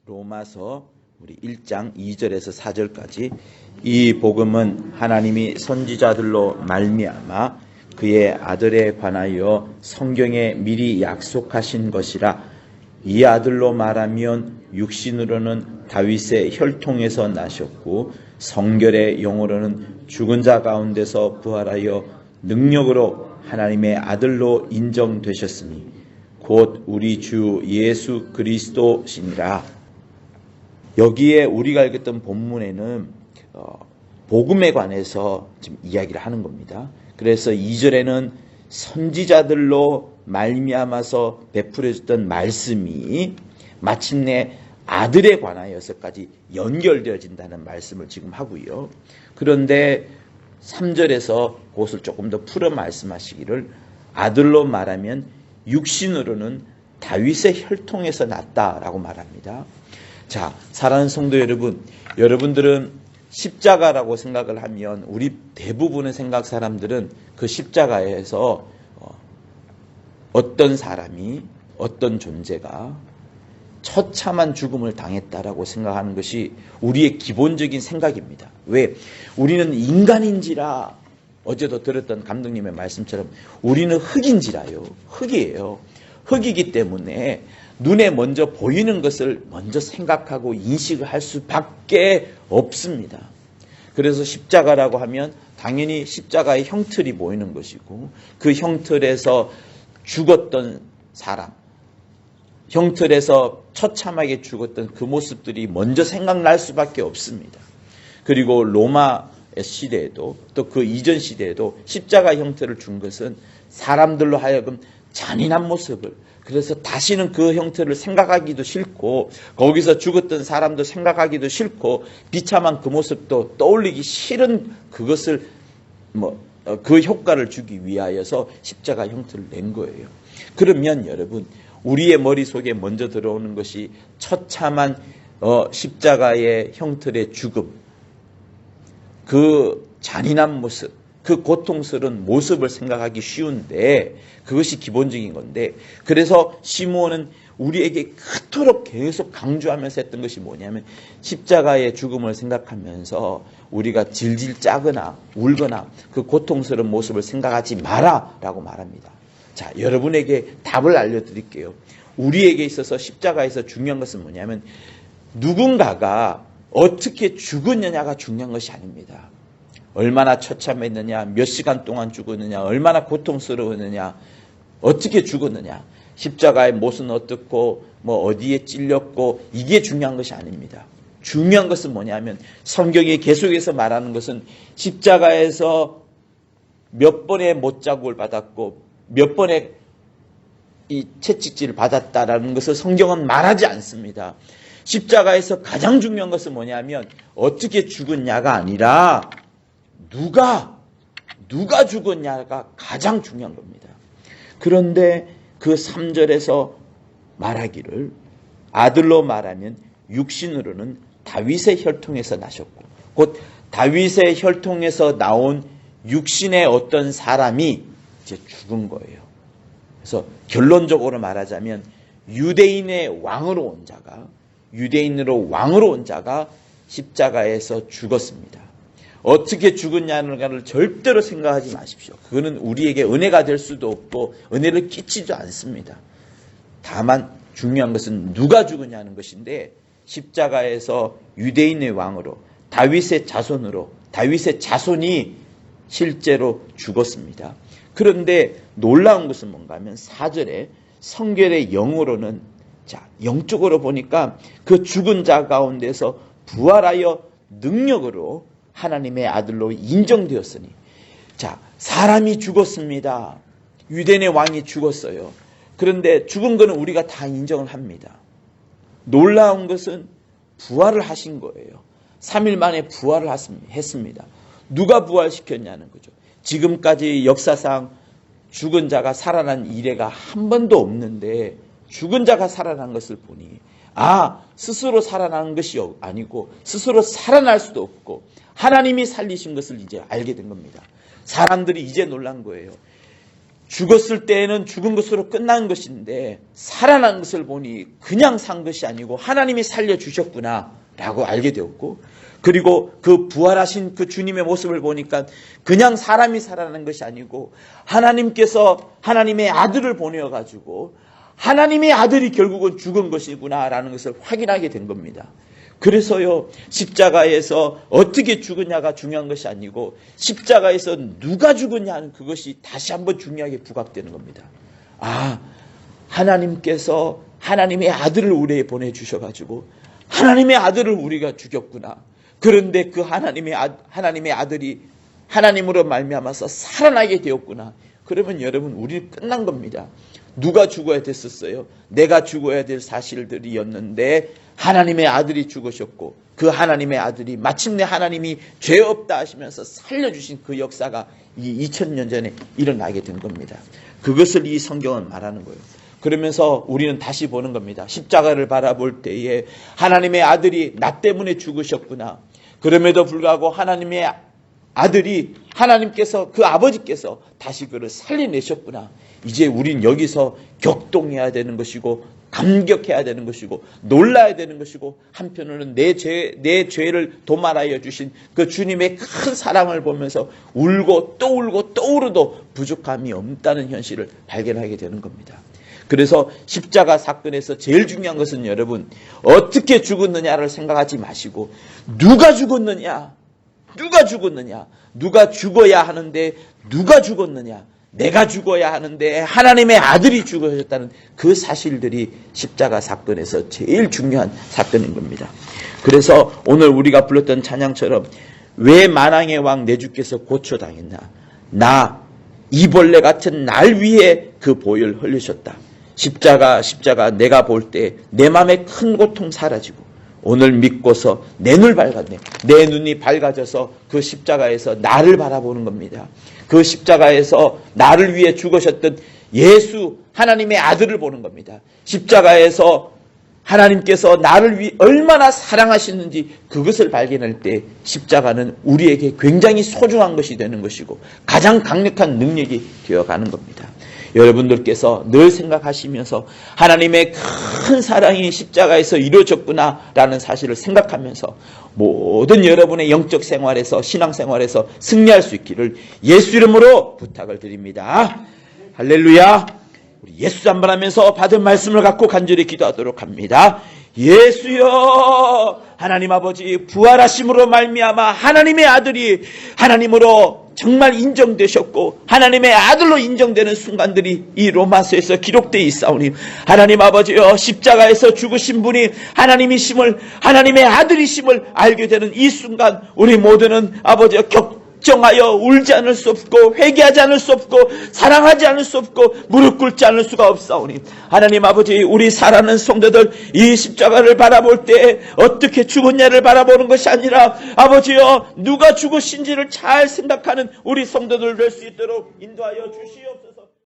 로마서 우리 1장 2절에서 4절까지 이 복음은 하나님이 선지자들로 말미암아 그의 아들에 관하여 성경에 미리 약속하신 것이라. 이 아들로 말하면 육신으로는 다윗의 혈통에서 나셨고 성결의 영으로는 죽은 자 가운데서 부활하여 능력으로 하나님의 아들로 인정되셨으니 곧 우리 주 예수 그리스도시니라. 여기에 우리가 읽었던 본문에는 복음에 관해서 지금 이야기를 하는 겁니다. 그래서 2절에는 선지자들로 말미암아서 베풀어졌던 말씀이 마침내 아들에 관하여서까지 연결되어진다는 말씀을 지금 하고요. 그런데 3절에서 그것을 조금 더 풀어 말씀하시기를 아들로 말하면 육신으로는 다윗의 혈통에서 났다라고 말합니다. 자, 사랑하는 성도 여러분, 여러분들은 십자가라고 생각을 하면 우리 대부분의 생각 사람들은 그 십자가에서 어떤 사람이 어떤 존재가 처참한 죽음을 당했다라고 생각하는 것이 우리의 기본적인 생각입니다. 왜? 우리는 인간인지라, 어제도 들었던 감독님의 말씀처럼 우리는 흙인지라요. 흙이에요. 흙이기 때문에 눈에 먼저 보이는 것을 먼저 생각하고 인식을 할 수밖에 없습니다. 그래서 십자가라고 하면 당연히 십자가의 형틀이 보이는 것이고 그 형틀에서 죽었던 사람, 형틀에서 처참하게 죽었던 그 모습들이 먼저 생각날 수밖에 없습니다. 그리고 로마 시대에도 또 그 이전 시대에도 십자가 형태를 준 것은 사람들로 하여금 잔인한 모습을, 그래서 다시는 그 형태를 생각하기도 싫고 거기서 죽었던 사람도 생각하기도 싫고 비참한 그 모습도 떠올리기 싫은 그것을 그 효과를 주기 위하여서 십자가 형태를 낸 거예요. 그러면 여러분, 우리의 머릿속에 먼저 들어오는 것이 처참한 십자가의 형틀의 죽음, 그 잔인한 모습, 그 고통스러운 모습을 생각하기 쉬운데 그것이 기본적인 건데, 그래서 시므온은 우리에게 그토록 계속 강조하면서 했던 것이 뭐냐면 십자가의 죽음을 생각하면서 우리가 질질 짜거나 울거나 그 고통스러운 모습을 생각하지 마라 라고 말합니다. 자, 여러분에게 답을 알려드릴게요. 우리에게 있어서 십자가에서 중요한 것은 뭐냐면 누군가가 어떻게 죽었느냐가 중요한 것이 아닙니다. 얼마나 처참했느냐, 몇 시간 동안 죽었느냐, 얼마나 고통스러웠느냐, 어떻게 죽었느냐, 십자가의 못은 어떻고 어디에 찔렸고, 이게 중요한 것이 아닙니다. 중요한 것은 뭐냐면 성경이 계속해서 말하는 것은 십자가에서 몇 번의 못자국을 받았고 몇 번의 이 채찍질을 받았다라는 것을 성경은 말하지 않습니다. 십자가에서 가장 중요한 것은 뭐냐면 어떻게 죽었냐가 아니라 누가 죽었냐가 가장 중요한 겁니다. 그런데 그 3절에서 말하기를 아들로 말하면 육신으로는 다윗의 혈통에서 나셨고, 곧 다윗의 혈통에서 나온 육신의 어떤 사람이 이제 죽은 거예요. 그래서 결론적으로 말하자면 유대인의 왕으로 온 자가, 유대인으로 왕으로 온 자가 십자가에서 죽었습니다. 어떻게 죽었냐는 것을 절대로 생각하지 마십시오. 그거는 우리에게 은혜가 될 수도 없고 은혜를 끼치지도 않습니다. 다만 중요한 것은 누가 죽었냐는 것인데 십자가에서 유대인의 왕으로 다윗의 자손으로 다윗의 자손이 실제로 죽었습니다. 그런데 놀라운 것은 뭔가 하면 4절에 성결의 영으로는, 자, 영적으로 보니까 그 죽은 자 가운데서 부활하여 능력으로 하나님의 아들로 인정되었으니, 자, 사람이 죽었습니다. 유대인의 왕이 죽었어요. 그런데 죽은 거는 우리가 다 인정을 합니다. 놀라운 것은 부활을 하신 거예요. 3일 만에 부활을 했습니다. 누가 부활시켰냐는 거죠. 지금까지 역사상 죽은 자가 살아난 이래가 한 번도 없는데 죽은 자가 살아난 것을 보니 스스로 살아난 것이 아니고 스스로 살아날 수도 없고 하나님이 살리신 것을 이제 알게 된 겁니다. 사람들이 이제 놀란 거예요. 죽었을 때에는 죽은 것으로 끝난 것인데 살아난 것을 보니 그냥 산 것이 아니고 하나님이 살려주셨구나 라고 알게 되었고, 그리고 그 부활하신 그 주님의 모습을 보니까 그냥 사람이 살아난 것이 아니고 하나님께서 하나님의 아들을 보내어가지고 하나님의 아들이 결국은 죽은 것이구나 라는 것을 확인하게 된 겁니다. 그래서요, 십자가에서 어떻게 죽으냐가 중요한 것이 아니고 십자가에서 누가 죽었냐 하는 그것이 다시 한번 중요하게 부각되는 겁니다. 아, 하나님께서 하나님의 아들을 우리에게 보내주셔가지고 하나님의 아들을 우리가 죽였구나. 그런데 그 하나님의 아들이 하나님으로 말미암아서 살아나게 되었구나. 그러면 여러분, 우리 끝난 겁니다. 누가 죽어야 됐었어요? 내가 죽어야 될 사실들이었는데 하나님의 아들이 죽으셨고 그 하나님의 아들이 마침내 하나님이 죄 없다 하시면서 살려주신 그 역사가 이 2000년 전에 일어나게 된 겁니다. 그것을 이 성경은 말하는 거예요. 그러면서 우리는 다시 보는 겁니다. 십자가를 바라볼 때에 하나님의 아들이 나 때문에 죽으셨구나. 그럼에도 불구하고 하나님의 아들이 하나님께서 그 아버지께서 다시 그를 살려내셨구나. 이제 우린 여기서 격동해야 되는 것이고 감격해야 되는 것이고 놀라야 되는 것이고 한편으로는 내 죄를 도말하여 주신 그 주님의 큰 사랑을 보면서 울고 또 울어도 부족함이 없다는 현실을 발견하게 되는 겁니다. 그래서 십자가 사건에서 제일 중요한 것은 여러분, 어떻게 죽었느냐를 생각하지 마시고 누가 죽었느냐, 누가 죽어야 하는데 누가 죽었느냐, 내가 죽어야 하는데 하나님의 아들이 죽으셨다는 그 사실들이 십자가 사건에서 제일 중요한 사건인 겁니다. 그래서 오늘 우리가 불렀던 찬양처럼 왜 만왕의 왕 내 주께서 고초당했나, 나 이벌레 같은 날 위해 그 보혈 흘리셨다. 십자가 내가 볼 때 내 마음의 큰 고통 사라지고 오늘 믿고서 내 눈 밝았네. 내 눈이 밝아져서 그 십자가에서 나를 바라보는 겁니다. 그 십자가에서 나를 위해 죽으셨던 예수 하나님의 아들을 보는 겁니다. 십자가에서 하나님께서 나를 위해 얼마나 사랑하시는지 그것을 발견할 때 십자가는 우리에게 굉장히 소중한 것이 되는 것이고 가장 강력한 능력이 되어가는 겁니다. 여러분들께서 늘 생각하시면서 하나님의 큰 사랑이 십자가에서 이루어졌구나라는 사실을 생각하면서 모든 여러분의 영적 생활에서 신앙생활에서 승리할 수 있기를 예수 이름으로 부탁을 드립니다. 할렐루야. 우리 예수 한번하면서 받은 말씀을 갖고 간절히 기도하도록 합니다. 예수여, 하나님 아버지 부활하심으로 말미암아 하나님의 아들이 하나님으로 정말 인정되셨고 하나님의 아들로 인정되는 순간들이 이 로마서에서 기록되어 있사오니 하나님 아버지여, 십자가에서 죽으신 분이 하나님이심을, 하나님의 아들이심을 알게 되는 이 순간 우리 모두는 아버지여 걱정하여 울지 않을 수 없고 회개하지 않을 수 없고 사랑하지 않을 수 없고 무릎 꿇지 않을 수가 없사오니 하나님 아버지, 우리 사랑하는 성도들 이 십자가를 바라볼 때 어떻게 죽었냐를 바라보는 것이 아니라 아버지여 누가 죽으신지를 잘 생각하는 우리 성도들 될 수 있도록 인도하여 주시옵소서.